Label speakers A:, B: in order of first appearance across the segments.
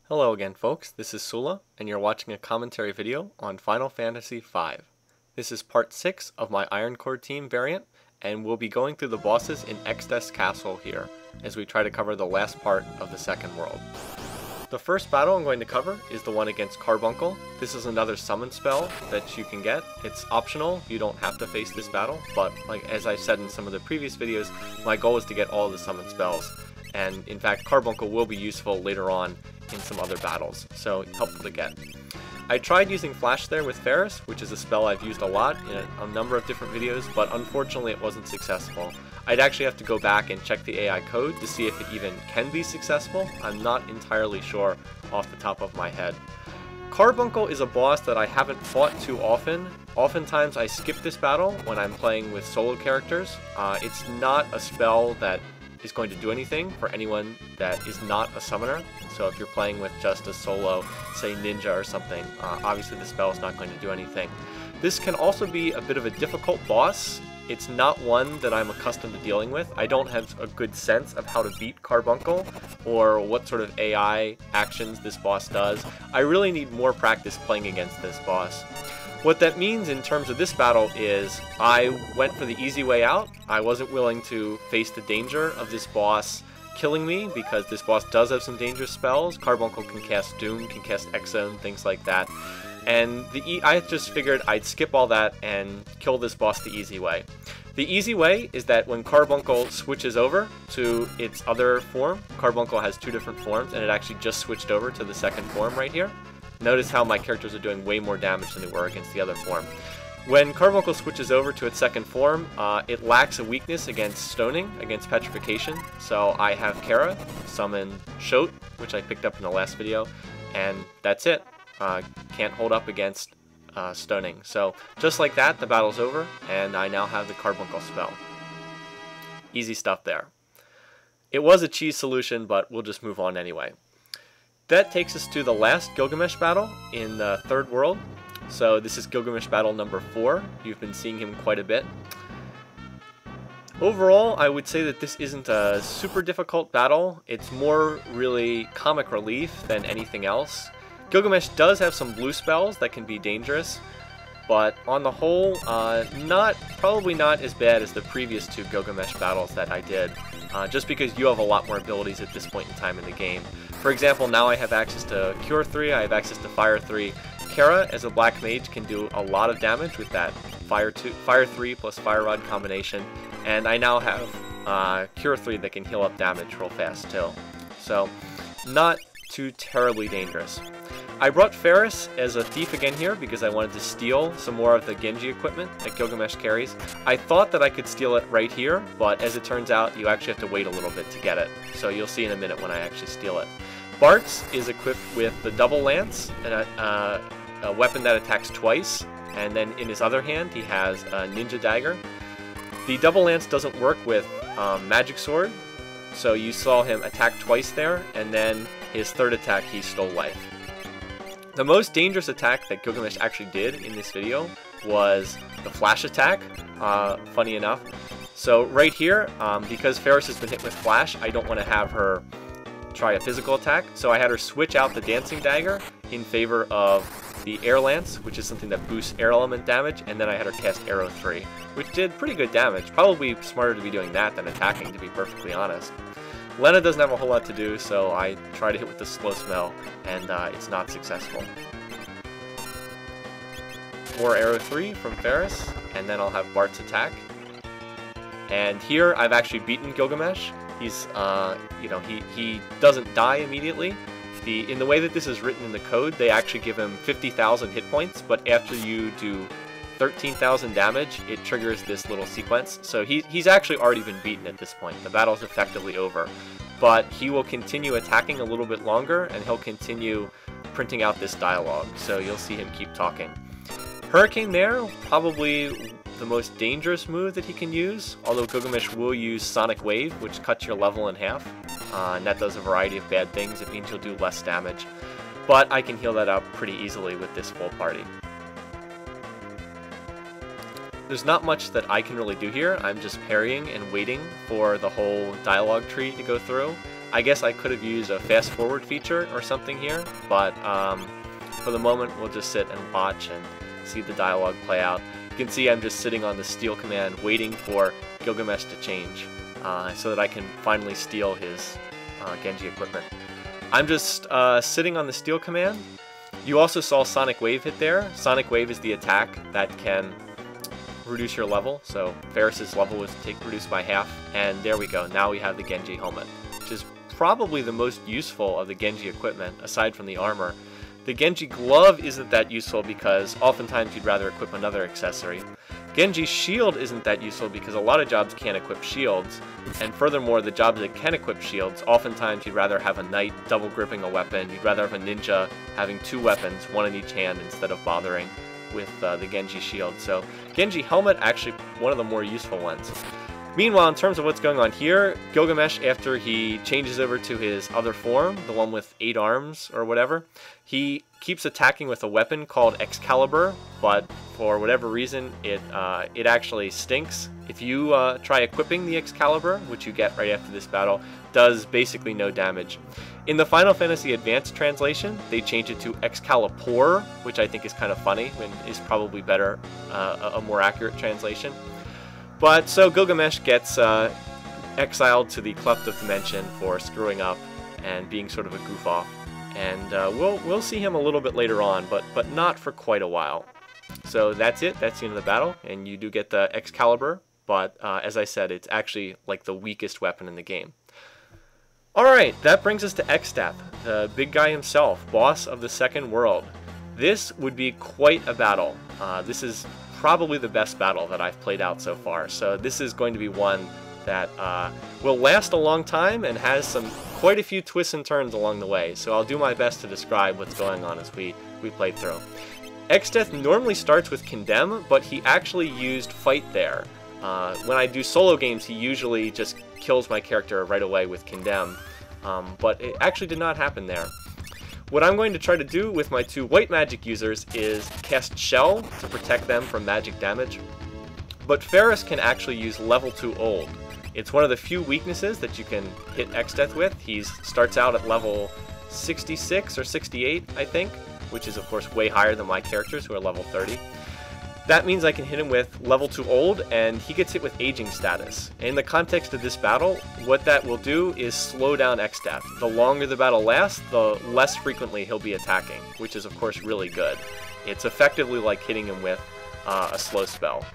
A: Hello again folks, this is Sula, and you're watching a commentary video on Final Fantasy V. This is part 6 of my Ironcore team variant, and we'll be going through the bosses in Xtap Castle here, as we try to cover the last part of the second world. The first battle I'm going to cover is the one against Carbuncle. This is another summon spell that you can get. It's optional, you don't have to face this battle, but as I said in some of the previous videos, my goal is to get all of the summon spells. And in fact, Carbuncle will be useful later on in some other battles, so helpful to get. I tried using Flash there with Ferris, which is a spell I've used a lot in a number of different videos, but unfortunately it wasn't successful. I'd actually have to go back and check the AI code to see if it even can be successful. I'm not entirely sure off the top of my head. Carbuncle is a boss that I haven't fought too often. Oftentimes I skip this battle when I'm playing with solo characters. It's not a spell that is going to do anything for anyone that is not a summoner. So if you're playing with just a solo, say ninja or something, obviously the spell is not going to do anything. This can also be a bit of a difficult boss. It's not one that I'm accustomed to dealing with. I don't have a good sense of how to beat Carbuncle or what sort of AI actions this boss does. I really need more practice playing against this boss. What that means in terms of this battle is I went for the easy way out. I wasn't willing to face the danger of this boss killing me because this boss does have some dangerous spells. Carbuncle can cast Doom, can cast Exo, things like that. And I just figured I'd skip all that and kill this boss the easy way. The easy way is that when Carbuncle switches over to its other form, Carbuncle has two different forms, and it actually just switched over to the second form right here. Notice how my characters are doing way more damage than they were against the other form. When Carbuncle switches over to its second form, it lacks a weakness against stoning, against petrification. So I have Kara summon Shote, which I picked up in the last video, and that's it. Can't hold up against stoning. So just like that, the battle's over, and I now have the Carbuncle spell. Easy stuff there. It was a cheese solution, but we'll just move on anyway. That takes us to the last Gilgamesh battle in the third world. So this is Gilgamesh battle number 4. You've been seeing him quite a bit. Overall, I would say that this isn't a super difficult battle. It's more really comic relief than anything else. Gilgamesh does have some blue spells that can be dangerous, but on the whole, probably not as bad as the previous two Gilgamesh battles that I did, just because you have a lot more abilities at this point in time in the game. For example, now I have access to Cure 3, I have access to Fire 3. Kara, as a Black Mage, can do a lot of damage with that Fire 3 plus Fire Rod combination, and I now have Cure 3 that can heal up damage real fast too. So, not too terribly dangerous. I brought Ferris as a thief again here because I wanted to steal some more of the Genji equipment that Gilgamesh carries. I thought that I could steal it right here, but as it turns out, you actually have to wait a little bit to get it. So you'll see in a minute when I actually steal it. Bart's is equipped with the Double Lance, and a weapon that attacks twice, and then in his other hand he has a Ninja Dagger. The Double Lance doesn't work with Magic Sword, so you saw him attack twice there, and then his third attack he stole life. The most dangerous attack that Gilgamesh actually did in this video was the Flash attack, funny enough. So right here, because Ferris has been hit with Flash, I don't want to have her try a physical attack, so I had her switch out the Dancing Dagger in favor of the Air Lance, which is something that boosts air element damage, and then I had her cast Arrow 3, which did pretty good damage. Probably smarter to be doing that than attacking, to be perfectly honest. Lena doesn't have a whole lot to do, so I try to hit with the Slow Smell, and it's not successful. More Arrow 3 from Ferris, and then I'll have Bart's attack. And here I've actually beaten Gilgamesh. He's, he doesn't die immediately. In the way that this is written in the code, they actually give him 50,000 hit points, but after you do 13,000 damage, it triggers this little sequence. So he's actually already been beaten at this point. The battle's effectively over. But he will continue attacking a little bit longer, and he'll continue printing out this dialogue. So you'll see him keep talking. Hurricane there, probably the most dangerous move that he can use, although Gilgamesh will use Sonic Wave, which cuts your level in half, and that does a variety of bad things. It means you'll do less damage, but I can heal that up pretty easily with this full party. There's not much that I can really do here. I'm just parrying and waiting for the whole dialogue tree to go through. I guess I could have used a fast forward feature or something here, but for the moment we'll just sit and watch and see the dialogue play out. You can see I'm just sitting on the steal command waiting for Gilgamesh to change so that I can finally steal his Genji equipment. I'm just sitting on the steal command. You also saw Sonic Wave hit there. Sonic Wave is the attack that can reduce your level, so Ferris's level was reduced by half, and there we go. Now we have the Genji helmet, which is probably the most useful of the Genji equipment aside from the armor. The Genji glove isn't that useful because oftentimes you'd rather equip another accessory. Genji's shield isn't that useful because a lot of jobs can't equip shields, and furthermore, the jobs that can equip shields, oftentimes you'd rather have a knight double gripping a weapon, you'd rather have a ninja having two weapons, one in each hand, instead of bothering with the Genji shield. So Genji helmet, actually one of the more useful ones. Meanwhile, in terms of what's going on here, Gilgamesh, after he changes over to his other form, the one with 8 arms or whatever, he keeps attacking with a weapon called Excalibur, but for whatever reason, it actually stinks. If you try equipping the Excalibur, which you get right after this battle, does basically no damage. In the Final Fantasy Advanced translation, they change it to Excalibur, which I think is kind of funny and is probably better, a more accurate translation. But so Gilgamesh gets exiled to the Cleft of Dimension for screwing up and being sort of a goof off, and we'll see him a little bit later on, but not for quite a while. So that's it. That's the end of the battle, and you do get the Excalibur, but as I said, it's actually like the weakest weapon in the game. Alright, that brings us to Xtap, the big guy himself, boss of the second world. This would be quite a battle. This is probably the best battle that I've played out so far, so this is going to be one that will last a long time and has quite a few twists and turns along the way, so I'll do my best to describe what's going on as we play through. Xtap normally starts with Condemn, but he actually used Fight there. When I do solo games, he usually just kills my character right away with Condemn, but it actually did not happen there. What I'm going to try to do with my 2 white magic users is cast Shell to protect them from magic damage, but Ferris can actually use level 2 Old. It's one of the few weaknesses that you can hit Xtap with. He starts out at level 66 or 68, I think, which is of course way higher than my characters who are level 30. That means I can hit him with level 2 Old, and he gets hit with Aging status. In the context of this battle, what that will do is slow down Xtap. The longer the battle lasts, the less frequently he'll be attacking, which is of course really good. It's effectively like hitting him with a slow spell.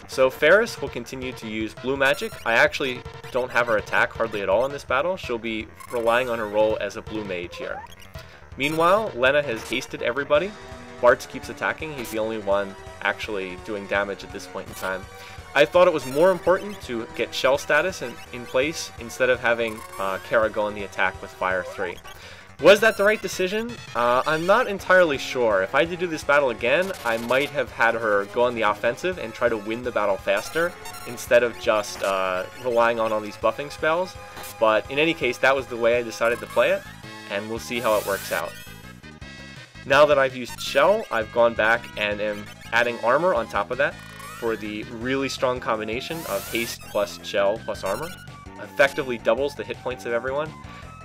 A: So Ferris will continue to use blue magic. I actually don't have her attack hardly at all in this battle. She'll be relying on her role as a blue mage here. Meanwhile, Lena has hasted everybody. Bartz keeps attacking. He's the only one actually doing damage at this point in time. I thought it was more important to get Shell status in place instead of having Kara go on the attack with Fire 3. Was that the right decision? I'm not entirely sure. If I had to do this battle again, I might have had her go on the offensive and try to win the battle faster instead of just relying on all these buffing spells. But in any case, that was the way I decided to play it, and we'll see how it works out. Now that I've used Shell, I've gone back and am adding armor on top of that for the really strong combination of haste plus Shell plus armor. Effectively doubles the hit points of everyone.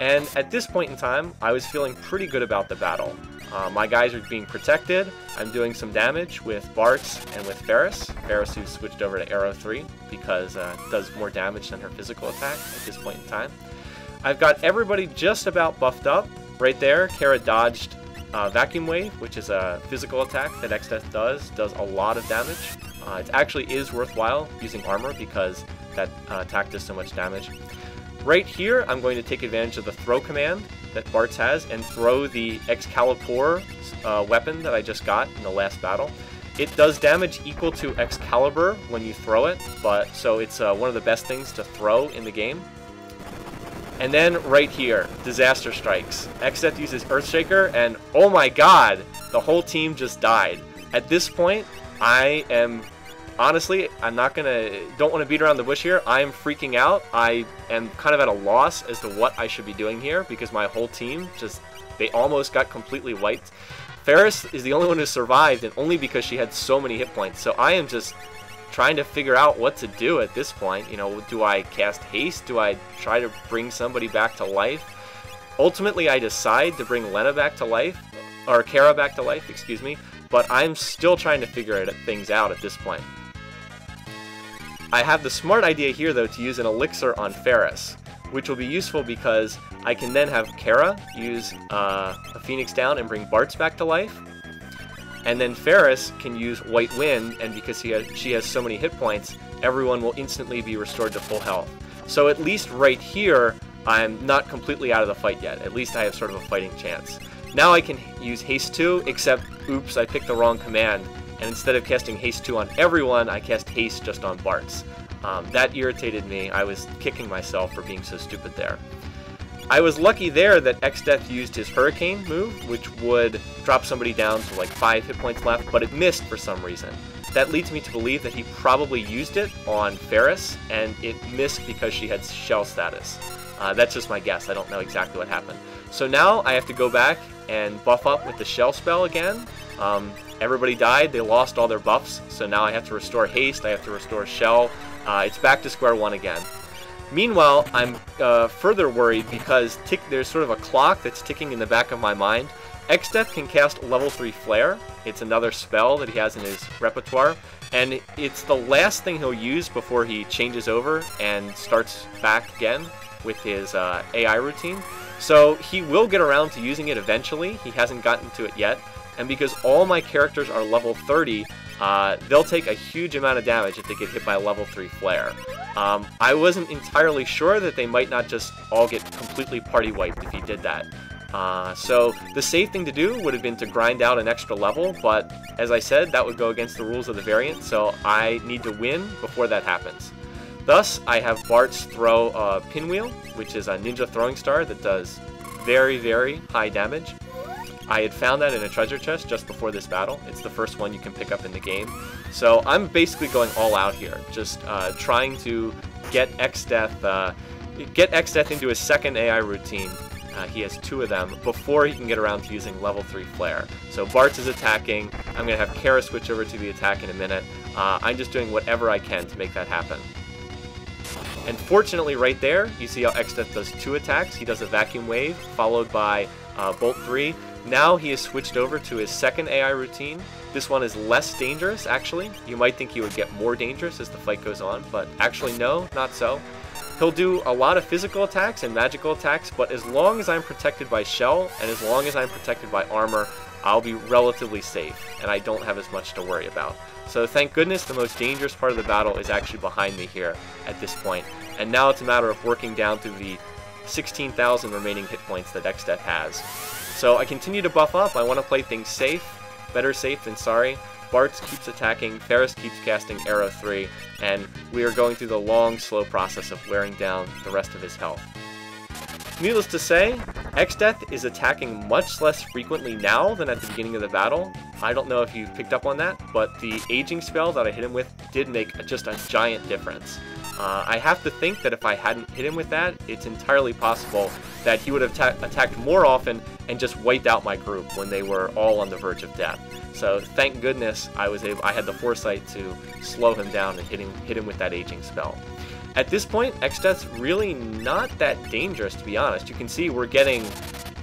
A: And at this point in time, I was feeling pretty good about the battle. My guys are being protected. I'm doing some damage with Bartz and with Ferris. Ferris, who's switched over to Arrow 3 because it does more damage than her physical attack at this point in time. I've got everybody just about buffed up. Right there, Kara dodged Vacuum Wave, which is a physical attack that Xtap does a lot of damage. It actually is worthwhile using armor because that attack does so much damage. Right here, I'm going to take advantage of the throw command that Bartz has and throw the Excalibur weapon that I just got in the last battle. It does damage equal to Excalibur when you throw it, so it's one of the best things to throw in the game. And then right here, Disaster Strikes. Xtap uses Earthshaker, and oh my god, the whole team just died. At this point, I am, honestly, don't want to beat around the bush here. I am freaking out. I am kind of at a loss as to what I should be doing here because my whole team they almost got completely wiped. Ferris is the only one who survived, and only because she had so many hit points. So I am just trying to figure out what to do at this point. You know, do I cast haste? Do I try to bring somebody back to life? Ultimately, I decide to bring Lena back to life, or Kara back to life, excuse me, but I'm still trying to figure things out at this point. I have the smart idea here, though, to use an elixir on Ferris, which will be useful because I can then have Kara use a Phoenix down and bring Bartz back to life. And then Ferris can use White Wind, and because she has so many hit points, everyone will instantly be restored to full health. So at least right here, I'm not completely out of the fight yet. At least I have sort of a fighting chance. Now I can use Haste 2, except, oops, I picked the wrong command. And instead of casting Haste 2 on everyone, I cast Haste just on Bartz. That irritated me. I was kicking myself for being so stupid there. I was lucky there that Xtap used his Hurricane move, which would drop somebody down to like 5 hit points left, but it missed for some reason. That leads me to believe that he probably used it on Ferris, and it missed because she had Shell status. That's just my guess. I don't know exactly what happened. So now I have to go back and buff up with the Shell spell again. Everybody died. They lost all their buffs. So now I have to restore Haste. I have to restore Shell. It's back to square one again. Meanwhile, I'm further worried because there's sort of a clock that's ticking in the back of my mind. Xtap can cast level 3 Flare. It's another spell that he has in his repertoire. And it's the last thing he'll use before he changes over and starts back again with his AI routine. So he will get around to using it eventually. He hasn't gotten to it yet. And because all my characters are level 30, they'll take a huge amount of damage if they get hit by a level 3 Flare. I wasn't entirely sure that they might not just all get completely party wiped if he did that. So the safe thing to do would have been to grind out an extra level, but as I said, that would go against the rules of the variant, so I need to win before that happens. Thus, I have Bartz throw a Pinwheel, which is a ninja throwing star that does very, very high damage. I had found that in a treasure chest just before this battle. It's the first one you can pick up in the game. So I'm basically going all out here, just trying to get Xtap into his second AI routine. He has 2 of them before he can get around to using level 3 Flare. So Bartz is attacking. I'm going to have Kara switch over to the attack in a minute. I'm just doing whatever I can to make that happen. And fortunately right there, you see how Xtap does 2 attacks. He does a Vacuum Wave, followed by Bolt 3. Now he has switched over to his second AI routine. This one is less dangerous, actually. You might think he would get more dangerous as the fight goes on, but actually no, not so. He'll do a lot of physical attacks and magical attacks, but as long as I'm protected by Shell, and as long as I'm protected by armor, I'll be relatively safe, and I don't have as much to worry about. So thank goodness the most dangerous part of the battle is actually behind me here at this point. And now it's a matter of working down through the 16,000 remaining hit points that Xtap has. So I continue to buff up. I want to play things safe. Better safe than sorry. Bartz keeps attacking, Ferris keeps casting Arrow 3, and we are going through the long, slow process of wearing down the rest of his health. Needless to say, Xtap is attacking much less frequently now than at the beginning of the battle. I don't know if you picked up on that, but the aging spell that I hit him with did make just a giant difference. I have to think that if I hadn't hit him with that, it's entirely possible that he would have attacked more often and just wiped out my group when they were all on the verge of death. So thank goodness I had the foresight to slow him down and hit him with that aging spell. At this point, Xtap's really not that dangerous, to be honest. You can see we're getting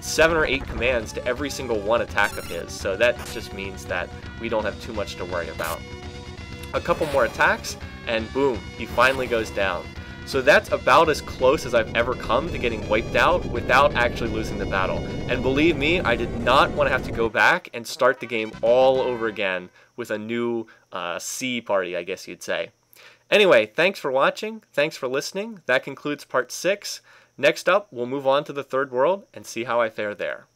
A: 7 or 8 commands to every single one attack of his, so that just means that we don't have too much to worry about. A couple more attacks, and boom, he finally goes down. So that's about as close as I've ever come to getting wiped out without actually losing the battle. And believe me, I did not want to have to go back and start the game all over again with a new C party, I guess you'd say. Anyway, thanks for watching, thanks for listening. That concludes part 6. Next up, we'll move on to the third world and see how I fare there.